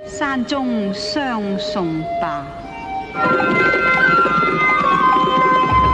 山中相送吧。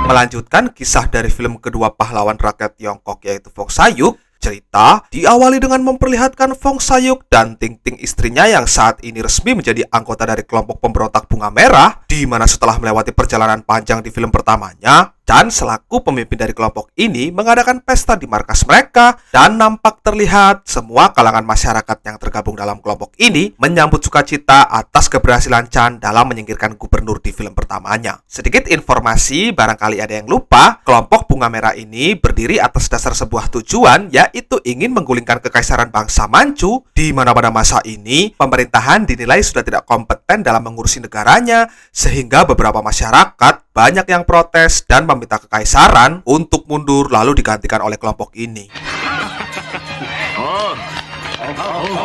Melanjutkan kisah dari film kedua pahlawan rakyat Tiongkok yaitu Fong Sayuk, cerita diawali dengan memperlihatkan Fong Sayuk dan Ting Ting istrinya yang saat ini resmi menjadi anggota dari kelompok pemberontak Bunga Merah, di mana setelah melewati perjalanan panjang di film pertamanya, Chan selaku pemimpin dari kelompok ini mengadakan pesta di markas mereka dan nampak terlihat semua kalangan masyarakat yang tergabung dalam kelompok ini menyambut sukacita atas keberhasilan Chan dalam menyingkirkan gubernur di film pertamanya. Sedikit informasi, barangkali ada yang lupa, kelompok Bunga Merah ini berdiri atas dasar sebuah tujuan, yaitu ingin menggulingkan kekaisaran bangsa Manchu, di mana pada masa ini pemerintahan dinilai sudah tidak kompeten dalam mengurusi negaranya, sehingga beberapa masyarakat banyak yang protes dan meminta kekaisaran untuk mundur lalu digantikan oleh kelompok ini.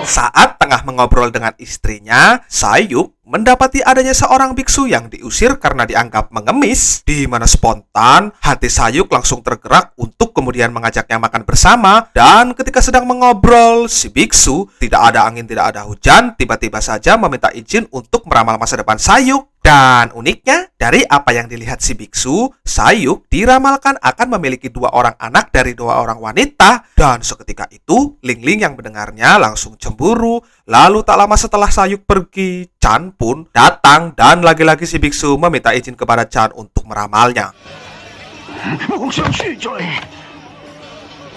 Saat tengah mengobrol dengan istrinya, Sayuk mendapati adanya seorang biksu yang diusir karena dianggap mengemis, di mana spontan hati Sayuk langsung tergerak untuk kemudian mengajaknya makan bersama. Dan ketika sedang mengobrol, si biksu tidak ada angin tidak ada hujan tiba-tiba saja meminta izin untuk meramal masa depan Sayuk. Dan uniknya, dari apa yang dilihat si biksu, Sayuk diramalkan akan memiliki 2 orang anak dari 2 orang wanita. Dan seketika itu, Ling-Ling yang mendengarnya langsung cemburu. Lalu tak lama setelah Sayuk pergi, Chan pun datang dan lagi-lagi si biksu meminta izin kepada Chan untuk meramalnya.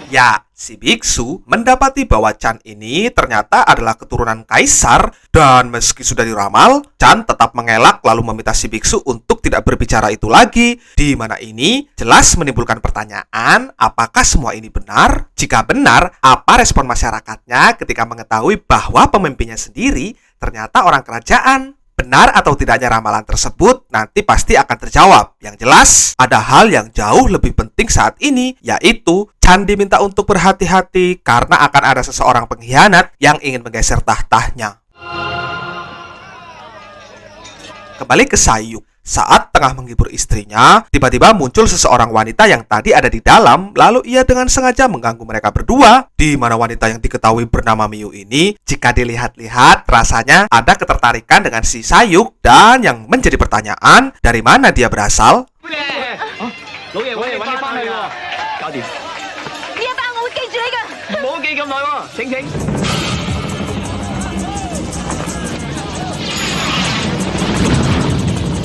Ya, si biksu mendapati bahwa Chan ini ternyata adalah keturunan kaisar, dan meski sudah diramal, Chan tetap mengelak lalu meminta si biksu untuk tidak berbicara itu lagi, di mana ini jelas menimbulkan pertanyaan, apakah semua ini benar? Jika benar, apa respon masyarakatnya ketika mengetahui bahwa pemimpinnya sendiri ternyata orang kerajaan? Benar atau tidaknya ramalan tersebut nanti pasti akan terjawab. Yang jelas, ada hal yang jauh lebih penting saat ini, yaitu Chan diminta untuk berhati-hati karena akan ada seseorang pengkhianat yang ingin menggeser tahtanya. Kembali ke Sayuk. Saat tengah menghibur istrinya, tiba-tiba muncul seseorang wanita yang tadi ada di dalam, lalu ia dengan sengaja mengganggu mereka berdua, di mana wanita yang diketahui bernama Miu ini, jika dilihat-lihat, rasanya ada ketertarikan dengan si Sayuk, dan yang menjadi pertanyaan, dari mana dia berasal?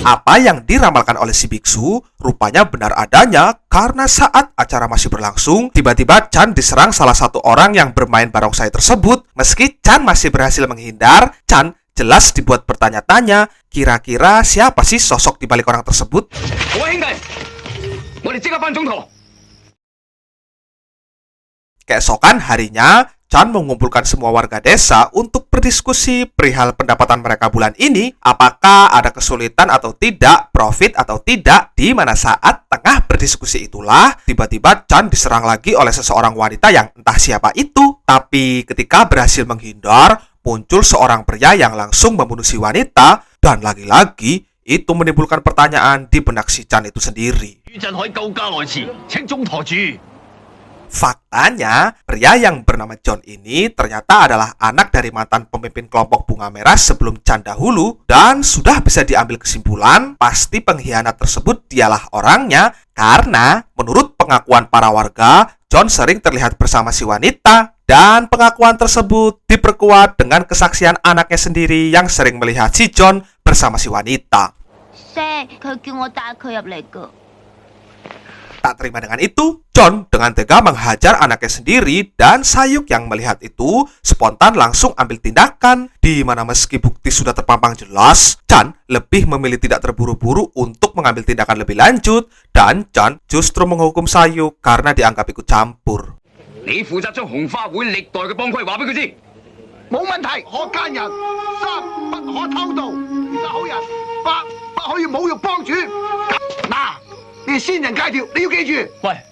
Apa yang diramalkan oleh si biksu rupanya benar adanya, karena saat acara masih berlangsung, tiba-tiba Chan diserang salah satu orang yang bermain barongsai tersebut. Meski Chan masih berhasil menghindar, Chan jelas dibuat bertanya-tanya, kira-kira siapa sih sosok di balik orang tersebut? Keesokan harinya, Chan mengumpulkan semua warga desa untuk berdiskusi perihal pendapatan mereka bulan ini, apakah ada kesulitan atau tidak, profit atau tidak, di mana saat tengah berdiskusi itulah, tiba-tiba Chan diserang lagi oleh seseorang wanita yang entah siapa itu. Tapi ketika berhasil menghindar, muncul seorang pria yang langsung membunuh si wanita, dan lagi-lagi itu menimbulkan pertanyaan di benak si Chan itu sendiri. Faktanya, pria yang bernama John ini ternyata adalah anak dari mantan pemimpin kelompok Bunga Merah sebelum Chan dahulu, dan sudah bisa diambil kesimpulan pasti pengkhianat tersebut dialah orangnya, karena menurut pengakuan para warga, John sering terlihat bersama si wanita, dan pengakuan tersebut diperkuat dengan kesaksian anaknya sendiri yang sering melihat si John bersama si wanita. Tak terima dengan itu, John dengan tega menghajar anaknya sendiri, dan Sayuk yang melihat itu spontan langsung ambil tindakan, di mana meski bukti sudah terpampang jelas, Chan lebih memilih tidak terburu-buru untuk mengambil tindakan lebih lanjut, dan Chan justru menghukum Sayuk karena dianggap ikut campur.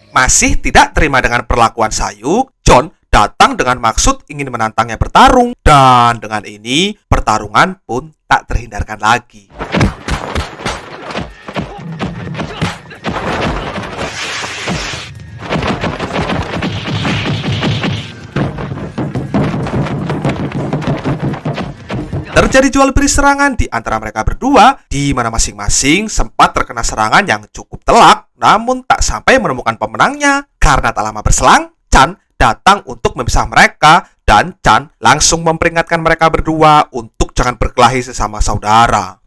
Masih tidak terima dengan perlakuan Sayuk, John datang dengan maksud ingin menantangnya bertarung, dan dengan ini pertarungan pun tak terhindarkan lagi. Terjadi jual beli serangan di antara mereka berdua, di mana masing-masing sempat terkena serangan yang cukup telak, namun tak sampai menemukan pemenangnya. Karena tak lama berselang, Chan datang untuk memisah mereka, dan Chan langsung memperingatkan mereka berdua untuk jangan berkelahi sesama saudara.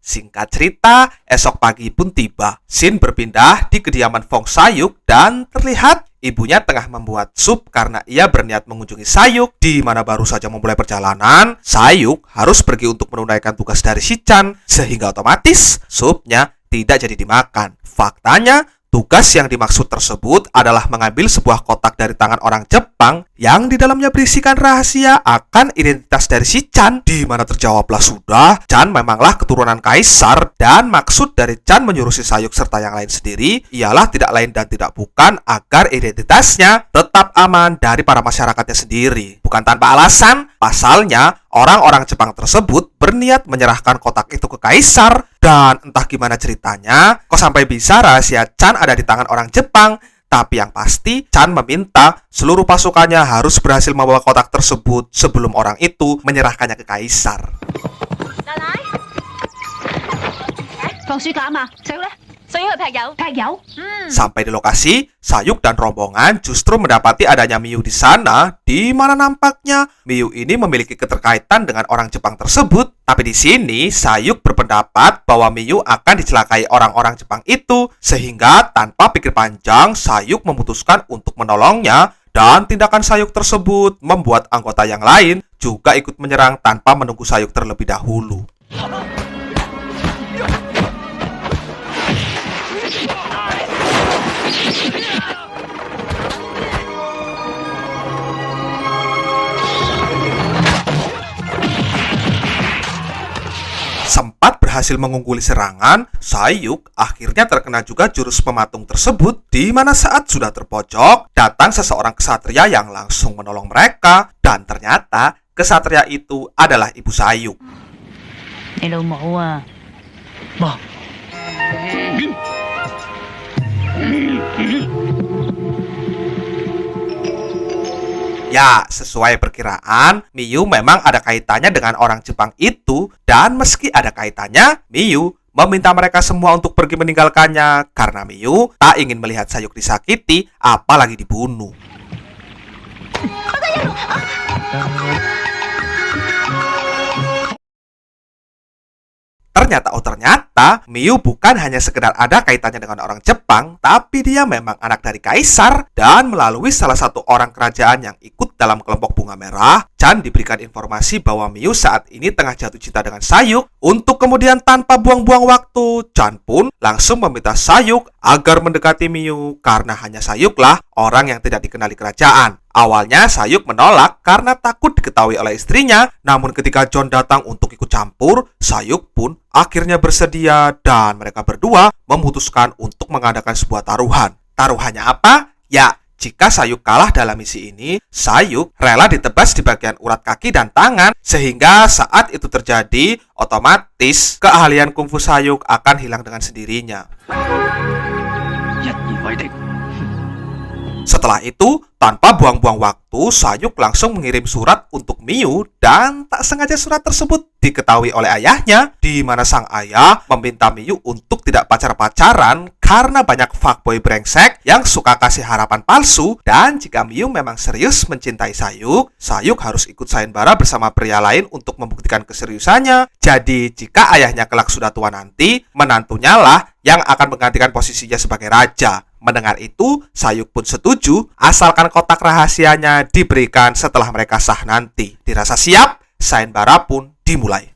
Singkat cerita, esok pagi pun tiba. Shin berpindah di kediaman Fong Sayuk dan terlihat ibunya tengah membuat sup karena ia berniat mengunjungi Sayuk. Di mana baru saja memulai perjalanan, Sayuk harus pergi untuk menunaikan tugas dari si Chan, sehingga otomatis supnya tidak jadi dimakan. Faktanya, tugas yang dimaksud tersebut adalah mengambil sebuah kotak dari tangan orang Jepang yang di dalamnya berisikan rahasia akan identitas dari si Chan, di mana terjawablah sudah, Chan memanglah keturunan kaisar, dan maksud dari Chan menyuruh si Sayuk serta yang lain sendiri ialah tidak lain dan tidak bukan agar identitasnya tetap aman dari para masyarakatnya sendiri. Bukan tanpa alasan, pasalnya orang-orang Jepang tersebut berniat menyerahkan kotak itu ke kaisar, dan entah gimana ceritanya, kok sampai bisa rahasia Chan ada di tangan orang Jepang. Tapi yang pasti, Chan meminta seluruh pasukannya harus berhasil membawa kotak tersebut sebelum orang itu menyerahkannya ke kaisar. Sampai di lokasi, Sayuk dan rombongan justru mendapati adanya Miyu di sana, di mana nampaknya Miyu ini memiliki keterkaitan dengan orang Jepang tersebut. Tapi di sini, Sayuk berpendapat bahwa Miyu akan dicelakai orang-orang Jepang itu, sehingga tanpa pikir panjang, Sayuk memutuskan untuk menolongnya, dan tindakan Sayuk tersebut membuat anggota yang lain juga ikut menyerang tanpa menunggu Sayuk terlebih dahulu. Sempat berhasil mengungguli serangan, Sayuk akhirnya terkena juga jurus pematung tersebut, di mana saat sudah terpojok, datang seseorang ksatria yang langsung menolong mereka, dan ternyata ksatria itu adalah ibu Sayuk. Ya, sesuai perkiraan, Miyu memang ada kaitannya dengan orang Jepang itu, dan meski ada kaitannya, Miyu meminta mereka semua untuk pergi meninggalkannya karena Miyu tak ingin melihat Sayuk disakiti, apalagi dibunuh. Ternyata Miyu bukan hanya sekedar ada kaitannya dengan orang Jepang, tapi dia memang anak dari kaisar, dan melalui salah satu orang kerajaan yang ikut dalam kelompok Bunga Merah, Chan diberikan informasi bahwa Miyu saat ini tengah jatuh cinta dengan Sayuk. Untuk kemudian tanpa buang-buang waktu, Chan pun langsung meminta Sayuk agar mendekati Miyu karena hanya Sayuklah orang yang tidak dikenali kerajaan. Awalnya Sayuk menolak karena takut diketahui oleh istrinya, namun ketika John datang untuk ikut campur, Sayuk pun akhirnya bersedia dan mereka berdua memutuskan untuk mengadakan sebuah taruhan. Taruhannya apa? Ya, jika Sayuk kalah dalam misi ini, Sayuk rela ditebas di bagian urat kaki dan tangan, sehingga saat itu terjadi, otomatis keahlian kungfu Sayuk akan hilang dengan sendirinya. Setelah itu, tanpa buang-buang waktu, Sayuk langsung mengirim surat untuk Miyu, dan tak sengaja surat tersebut diketahui oleh ayahnya, di mana sang ayah meminta Miyu untuk tidak pacar-pacaran karena banyak fuckboy brengsek yang suka kasih harapan palsu, dan jika Miyu memang serius mencintai Sayuk, Sayuk harus ikut sayembara bersama pria lain untuk membuktikan keseriusannya. Jadi, jika ayahnya kelak sudah tua nanti, menantunya lah yang akan menggantikan posisinya sebagai raja. Mendengar itu, Sayuk pun setuju, asalkan kotak rahasianya diberikan setelah mereka sah nanti. Dirasa siap, sayembara pun dimulai.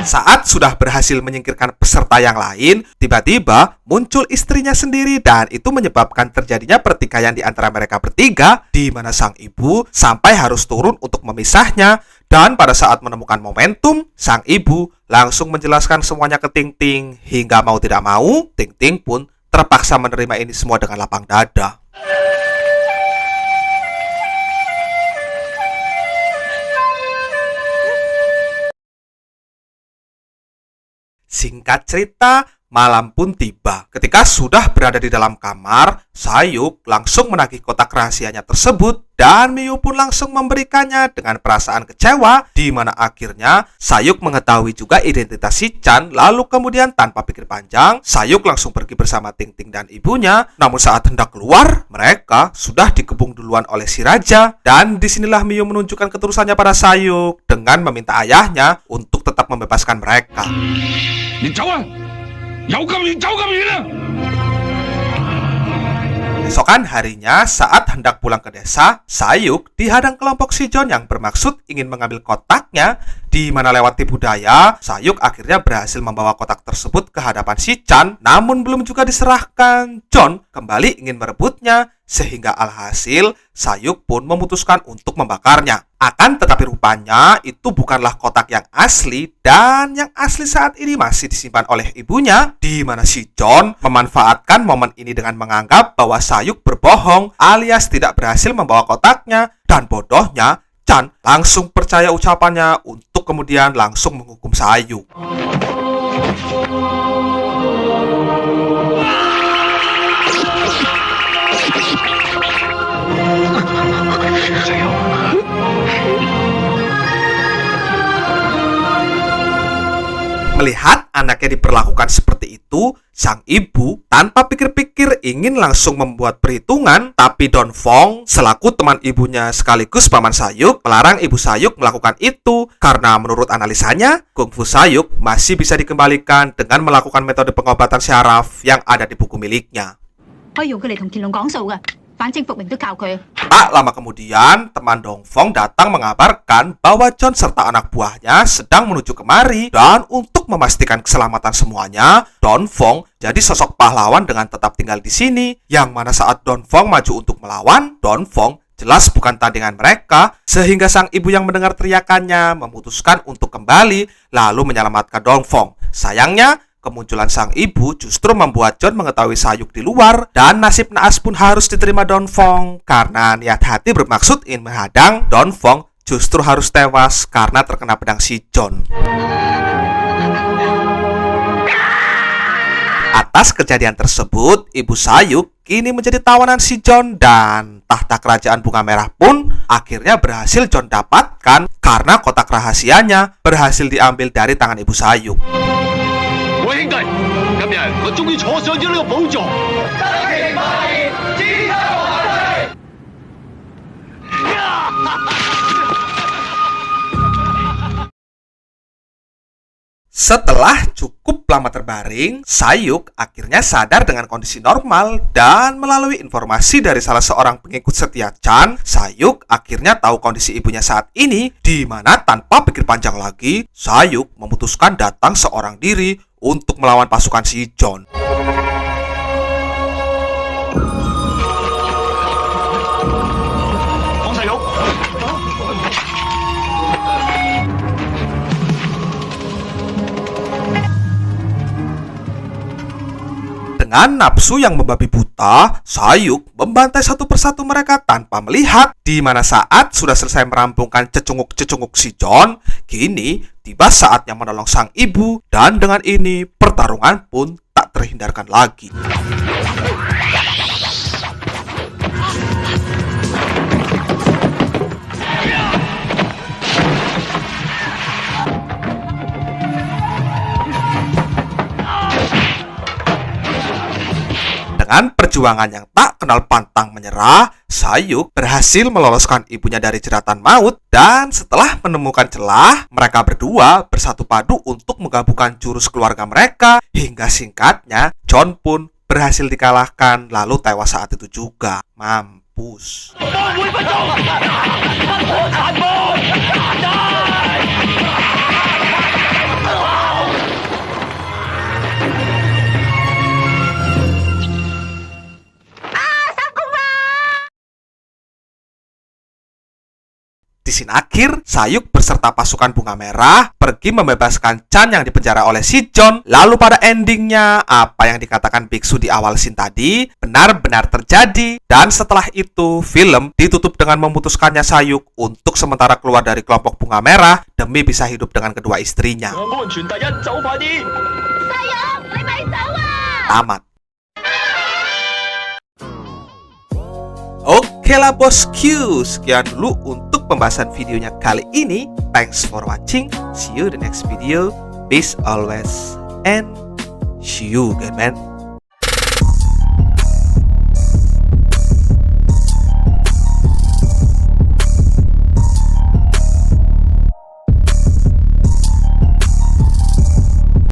Saat sudah berhasil menyingkirkan peserta yang lain, tiba-tiba muncul istrinya sendiri dan itu menyebabkan terjadinya pertikaian di antara mereka bertiga, di mana sang ibu sampai harus turun untuk memisahnya, Dan pada saat menemukan momentum, sang ibu langsung menjelaskan semuanya ke Ting Ting. Hingga mau tidak mau, Ting Ting pun terpaksa menerima ini semua dengan lapang dada. Singkat cerita, malam pun tiba. Ketika sudah berada di dalam kamar, Sayuk langsung menagih kotak rahasianya tersebut dan Miu pun langsung memberikannya dengan perasaan kecewa, di mana akhirnya Sayuk mengetahui juga identitas si Chan. Lalu kemudian tanpa pikir panjang, Sayuk langsung pergi bersama Ting Ting dan ibunya. Namun saat hendak keluar, mereka sudah dikepung duluan oleh si raja. Dan disinilah Miu menunjukkan ketulusannya pada Sayuk dengan meminta ayahnya untuk tetap membebaskan mereka. Keesokan harinya, saat hendak pulang ke desa, Sayuk dihadang kelompok si John yang bermaksud ingin mengambil kotaknya, di mana lewat tipu daya, Sayuk akhirnya berhasil membawa kotak tersebut ke hadapan si Chan. Namun belum juga diserahkan, John kembali ingin merebutnya, sehingga alhasil Sayuk pun memutuskan untuk membakarnya. Akan tetapi rupanya itu bukanlah kotak yang asli, dan yang asli saat ini masih disimpan oleh ibunya, di mana si John memanfaatkan momen ini dengan menganggap bahwa Sayuk berbohong alias tidak berhasil membawa kotaknya, dan bodohnya Chan langsung percaya ucapannya untuk kemudian langsung menghukum Sayuk. Melihat anaknya diperlakukan seperti itu, sang ibu tanpa pikir-pikir ingin langsung membuat perhitungan, tapi Don Fong selaku teman ibunya sekaligus paman Sayuk melarang ibu Sayuk melakukan itu karena menurut analisanya, kungfu Sayuk masih bisa dikembalikan dengan melakukan metode pengobatan syaraf yang ada di buku miliknya. Tak lama kemudian, teman Dong Fong datang mengabarkan bahwa John serta anak buahnya sedang menuju kemari, dan untuk memastikan keselamatan semuanya, Don Fong jadi sosok pahlawan dengan tetap tinggal di sini, yang mana saat Don Fong maju untuk melawan, Don Fong jelas bukan tandingan mereka, sehingga sang ibu yang mendengar teriakannya memutuskan untuk kembali lalu menyelamatkan Don Fong. Sayangnya, kemunculan sang ibu justru membuat John mengetahui Sayuk di luar, dan nasib naas pun harus diterima Don Fong karena niat hati bermaksud ingin menghadang Don Fong justru harus tewas karena terkena pedang si John. Atas kejadian tersebut, ibu Sayuk kini menjadi tawanan si John, dan tahta kerajaan Bunga Merah pun akhirnya berhasil John dapatkan karena kotak rahasianya berhasil diambil dari tangan ibu Sayuk. Setelah cukup lama terbaring, Sayuk akhirnya sadar dengan kondisi normal, dan melalui informasi dari salah seorang pengikut setia Chan, Sayuk akhirnya tahu kondisi ibunya saat ini, di mana tanpa pikir panjang lagi, Sayuk memutuskan datang seorang diri untuk melawan pasukan si John. Dengan nafsu yang membabi buta, Sayuk membantai satu persatu mereka tanpa melihat, di mana saat sudah selesai merampungkan cecunguk-cecunguk si John, kini tiba saatnya menolong sang ibu, dan dengan ini pertarungan pun tak terhindarkan lagi. Dengan perjuangan yang tak kenal pantang menyerah, Sayuk berhasil meloloskan ibunya dari jeratan maut, dan setelah menemukan celah, mereka berdua bersatu padu untuk menggabungkan jurus keluarga mereka, hingga singkatnya John pun berhasil dikalahkan lalu tewas saat itu juga. Mampus. Di scene akhir, Sayuk beserta pasukan Bunga Merah pergi membebaskan Chan yang dipenjara oleh si John. Lalu pada endingnya, apa yang dikatakan Biksu di awal scene tadi benar-benar terjadi. Dan setelah itu, film ditutup dengan memutuskannya Sayuk untuk sementara keluar dari kelompok Bunga Merah demi bisa hidup dengan kedua istrinya. Tamat. Oke lah bosku, sekian dulu untuk pembahasan videonya kali ini. Thanks for watching, see you in the next video. Peace always and see you again man.